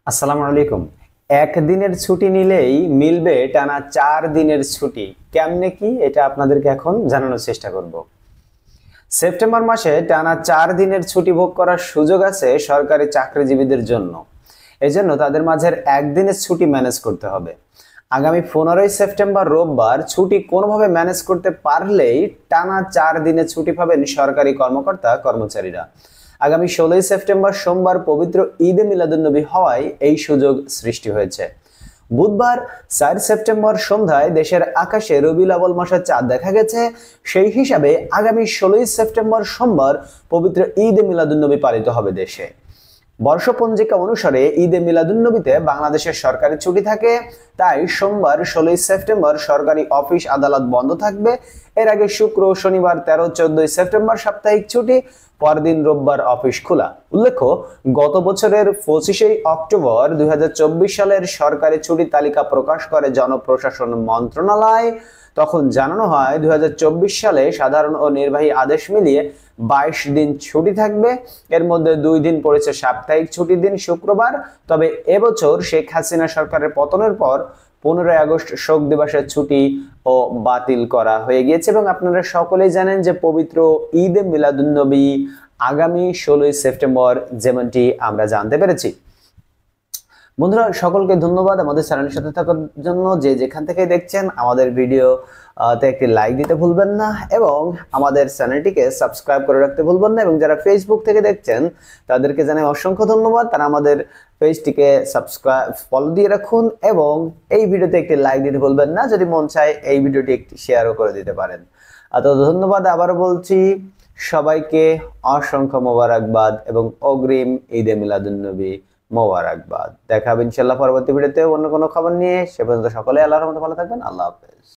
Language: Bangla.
আসসালামু আলাইকুম। একদিনের ছুটি নিলেই মিলবে টানা 4 দিনের ছুটি। কেমনে কি এটা আপনাদেরকে এখন জানানোর চেষ্টা করব। সেপ্টেম্বর মাসে টানা 4 দিনের ছুটি ভোগ করার সুযোগ আছে সরকারি চাকরিজীবীদের জন্য। এজন্য তাদের মাঝের একদিনের ছুটি ম্যানেজ করতে হবে। আগামী 15 সেপ্টেম্বর রোববার ছুটি কোনোভাবে ম্যানেজ করতে পারলেই টানা 4 দিনের ছুটি পাবেন সরকারি কর্মকর্তা কর্মচারীরা। আগামী 16 সেপ্টেম্বর সোমবার পবিত্র ঈদে মিলাদুন্নবী হওয়ায় এই সুযোগ সৃষ্টি হয়েছে। বুধবার 4 সেপ্টেম্বর সন্ধ্যায় দেশের আকাশে রবিউল আউয়াল মাসের চাঁদ দেখা গেছে। সেই হিসাবে আগামী 16 সেপ্টেম্বর সোমবার পবিত্র ঈদে মিলাদুন্নবী পালিত হবে দেশে। বর্ষপঞ্জিকা অনুসারে ঈদে মিলাদুন্নবীতে বাংলাদেশের সরকারি ছুটি থাকে, তাই সোমবার 16 সেপ্টেম্বর সরকারি অফিস আদালত বন্ধ থাকবে। এর আগে শুক্র শনিবার 13-14 সেপ্টেম্বর সাপ্তাহিক ছুটি, পরদিন রোববার অফিস খোলা। উল্লেখ্য, গত বছরের 25 অক্টোবর 2024 সালের সরকারি ছুটির তালিকা প্রকাশ করে জনপ্রশাসন মন্ত্রণালয়। তখন জানানো হয় 2024 সালে সাধারণ ও নির্বাহী আদেশ মিলিয়ে 22 দিন ছুটি থাকবে। এর মধ্যে 2 দিন পড়েছে সাপ্তাহিক ছুটির দিন শুক্রবার। তবে এবছর শেখ হাসিনা সরকারের পতনের পর 15 আগস্ট শোক দিবসের ছুটি ও বাতিল করা হয়ে গিয়েছে এবং আপনারা সকলেই জানেন যে পবিত্র ঈদে মিলাদুন্নবী আগামী 16 সেপ্টেম্বর, যেমনটি আমরা জানতে পেরেছি। বন্ধুরা, সকলকে ধন্যবাদ আমাদের চ্যানেলের সাথে থাকার জন্য। যে যেখান থেকে দেখছেন আমাদের ভিডিও তে একটি লাইক দিতে ভুলবেন না এবং আমাদের চ্যানেলটিকে সাবস্ক্রাইব করে রাখতে ভুলবেন না। এবং যারা ফেসবুক থেকে দেখছেন তাদেরকে জানাই অসংখ্য ধন্যবাদ, তারা আমাদের পেজটিকে সাবস্ক্রাইব ফলো দিয়ে রাখুন এবং এই ভিডিওতে একটি লাইক দিতে ভুলবেন না। যদি মন চায় এই ভিডিওটি একটি শেয়ারও করে দিতে পারেন। তো ধন্যবাদ, আবারও বলছি সবাইকে অসংখ্য মোবারকবাদ এবং অগ্রিম ঈদে মিলাদুন্নবী মোবারকবাদ। দেখা হবে ইনশাআল্লাহ পরবর্তী ভিডিওতে অন্য কোনো খবর নিয়ে। সে পর্যন্ত সকলে আল্লাহর রহমতে ভালো থাকবেন। আল্লাহ হাফেজ।